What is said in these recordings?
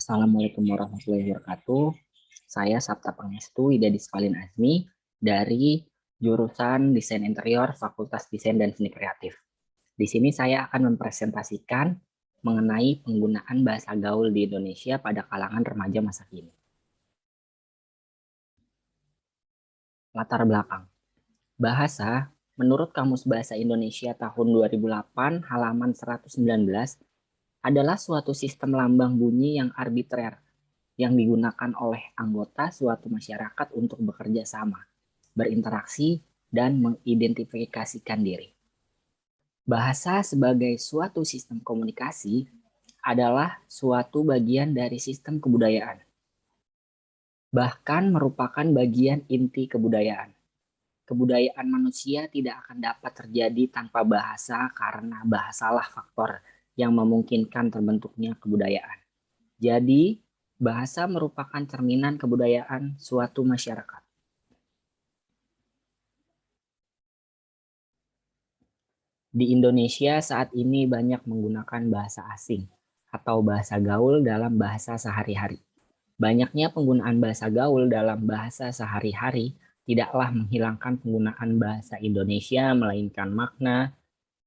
Assalamualaikum warahmatullahi wabarakatuh. Saya Sabta Pangestu Widadi Skalin Azmi dari jurusan Desain Interior Fakultas Desain dan Seni Kreatif. Di sini saya akan mempresentasikan mengenai penggunaan bahasa gaul di Indonesia pada kalangan remaja masa kini. Latar belakang. Bahasa, menurut Kamus Bahasa Indonesia tahun 2008 halaman 119, adalah suatu sistem lambang bunyi yang arbitrer yang digunakan oleh anggota suatu masyarakat untuk bekerja sama, berinteraksi, dan mengidentifikasikan diri. Bahasa sebagai suatu sistem komunikasi adalah suatu bagian dari sistem kebudayaan, bahkan merupakan bagian inti kebudayaan. Kebudayaan manusia tidak akan dapat terjadi tanpa bahasa karena bahasalah faktor yang memungkinkan terbentuknya kebudayaan. Jadi, bahasa merupakan cerminan kebudayaan suatu masyarakat. Di Indonesia saat ini banyak menggunakan bahasa asing atau bahasa gaul dalam bahasa sehari-hari. Banyaknya penggunaan bahasa gaul dalam bahasa sehari-hari tidaklah menghilangkan penggunaan bahasa Indonesia, melainkan makna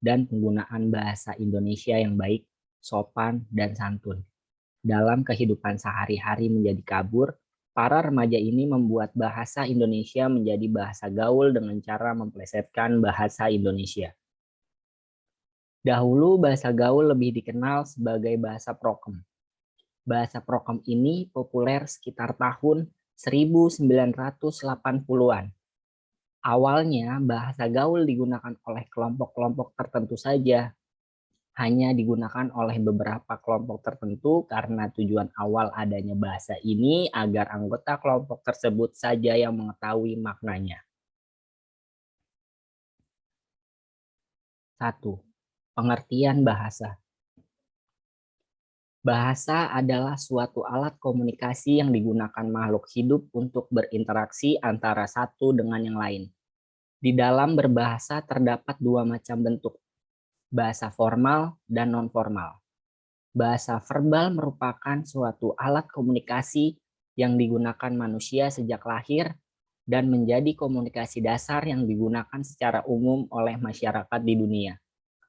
dan penggunaan bahasa Indonesia yang baik, sopan, dan santun. Dalam kehidupan sehari-hari menjadi kabur, para remaja ini membuat bahasa Indonesia menjadi bahasa gaul dengan cara memplesetkan bahasa Indonesia. Dahulu bahasa gaul lebih dikenal sebagai bahasa prokem. Bahasa prokem ini populer sekitar tahun 1980-an. Awalnya bahasa gaul digunakan oleh kelompok-kelompok tertentu saja, hanya digunakan oleh beberapa kelompok tertentu karena tujuan awal adanya bahasa ini agar anggota kelompok tersebut saja yang mengetahui maknanya. 1. Pengertian bahasa. Bahasa adalah suatu alat komunikasi yang digunakan makhluk hidup untuk berinteraksi antara satu dengan yang lain. Di dalam berbahasa terdapat dua macam bentuk, bahasa formal dan non-formal. Bahasa verbal merupakan suatu alat komunikasi yang digunakan manusia sejak lahir dan menjadi komunikasi dasar yang digunakan secara umum oleh masyarakat di dunia.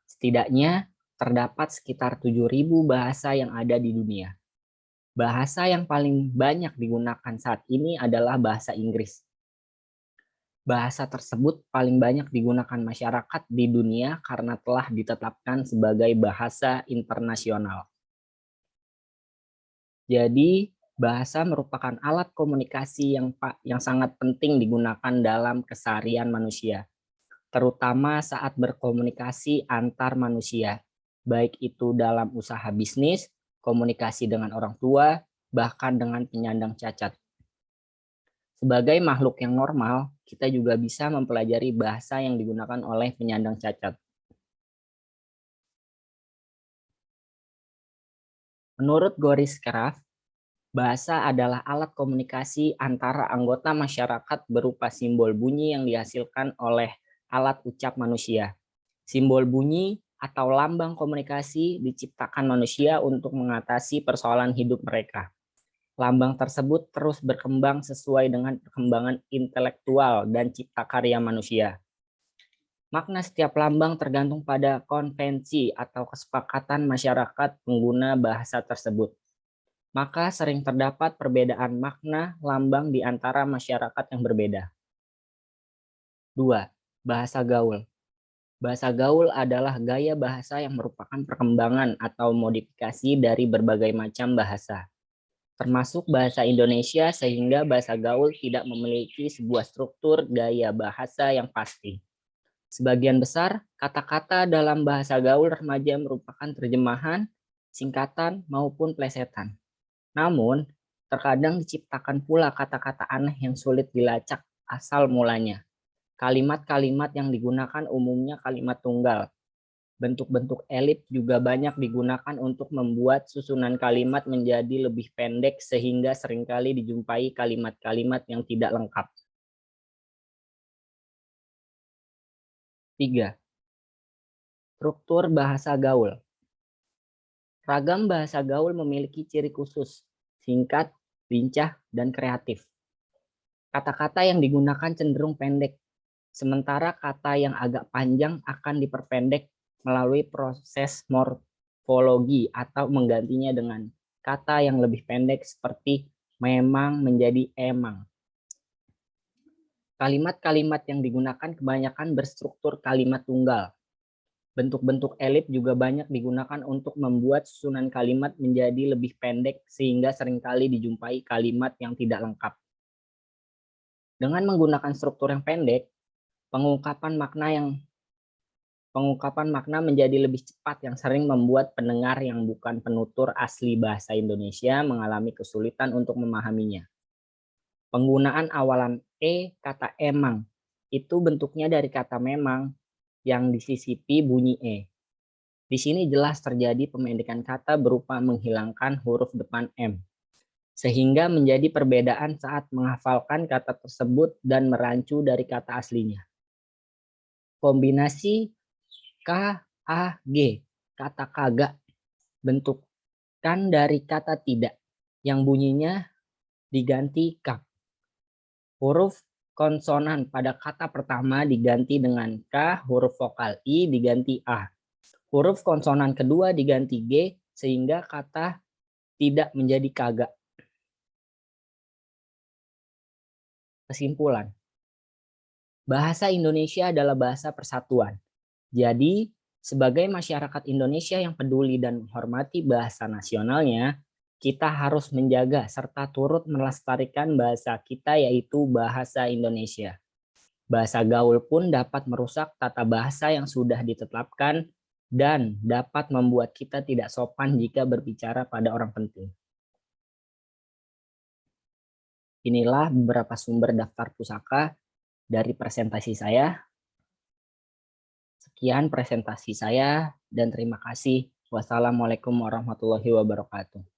Setidaknya terdapat sekitar 7.000 bahasa yang ada di dunia. Bahasa yang paling banyak digunakan saat ini adalah bahasa Inggris. Bahasa tersebut paling banyak digunakan masyarakat di dunia karena telah ditetapkan sebagai bahasa internasional. Jadi, bahasa merupakan alat komunikasi yang sangat penting digunakan dalam keseharian manusia, terutama saat berkomunikasi antar manusia, baik itu dalam usaha bisnis, komunikasi dengan orang tua, bahkan dengan penyandang cacat. Sebagai makhluk yang normal, kita juga bisa mempelajari bahasa yang digunakan oleh penyandang cacat. Menurut Goris Kraft, bahasa adalah alat komunikasi antara anggota masyarakat berupa simbol bunyi yang dihasilkan oleh alat ucap manusia. Simbol bunyi atau lambang komunikasi diciptakan manusia untuk mengatasi persoalan hidup mereka. Lambang tersebut terus berkembang sesuai dengan perkembangan intelektual dan cipta karya manusia. Makna setiap lambang tergantung pada konvensi atau kesepakatan masyarakat pengguna bahasa tersebut. Maka sering terdapat perbedaan makna lambang di antara masyarakat yang berbeda. 2. Bahasa gaul. Bahasa gaul adalah gaya bahasa yang merupakan perkembangan atau modifikasi dari berbagai macam bahasa, termasuk bahasa Indonesia, sehingga bahasa gaul tidak memiliki sebuah struktur gaya bahasa yang pasti. Sebagian besar kata-kata dalam bahasa gaul remaja merupakan terjemahan, singkatan, maupun plesetan. Namun, terkadang diciptakan pula kata-kata aneh yang sulit dilacak asal mulanya. Kalimat-kalimat yang digunakan umumnya kalimat tunggal. Bentuk-bentuk elip juga banyak digunakan untuk membuat susunan kalimat menjadi lebih pendek sehingga seringkali dijumpai kalimat-kalimat yang tidak lengkap. 3. Struktur bahasa gaul. Ragam bahasa gaul memiliki ciri khusus, singkat, lincah, dan kreatif. Kata-kata yang digunakan cenderung pendek, sementara kata yang agak panjang akan diperpendek melalui proses morfologi atau menggantinya dengan kata yang lebih pendek seperti memang menjadi emang. Kalimat-kalimat yang digunakan kebanyakan berstruktur kalimat tunggal. Bentuk-bentuk elip juga banyak digunakan untuk membuat susunan kalimat menjadi lebih pendek sehingga seringkali dijumpai kalimat yang tidak lengkap. Dengan menggunakan struktur yang pendek, pengungkapan makna menjadi lebih cepat yang sering membuat pendengar yang bukan penutur asli bahasa Indonesia mengalami kesulitan untuk memahaminya. Penggunaan awalan kata emang itu bentuknya dari kata memang yang disisipi bunyi Di sini jelas terjadi pemendekan kata berupa menghilangkan huruf depan M, sehingga menjadi perbedaan saat menghafalkan kata tersebut dan merancu dari kata aslinya. Kombinasi KAG, kata kagak, bentukan dari kata tidak, yang bunyinya diganti kak. Huruf konsonan pada kata pertama diganti dengan K, huruf vokal I diganti A. Huruf konsonan kedua diganti G, sehingga kata tidak menjadi kagak. Kesimpulan, bahasa Indonesia adalah bahasa persatuan. Jadi, sebagai masyarakat Indonesia yang peduli dan menghormati bahasa nasionalnya, kita harus menjaga serta turut melestarikan bahasa kita, yaitu bahasa Indonesia. Bahasa gaul pun dapat merusak tata bahasa yang sudah ditetapkan dan dapat membuat kita tidak sopan jika berbicara pada orang penting. Inilah beberapa sumber daftar pusaka dari presentasi saya. Sekian presentasi saya dan terima kasih. Wassalamualaikum warahmatullahi wabarakatuh.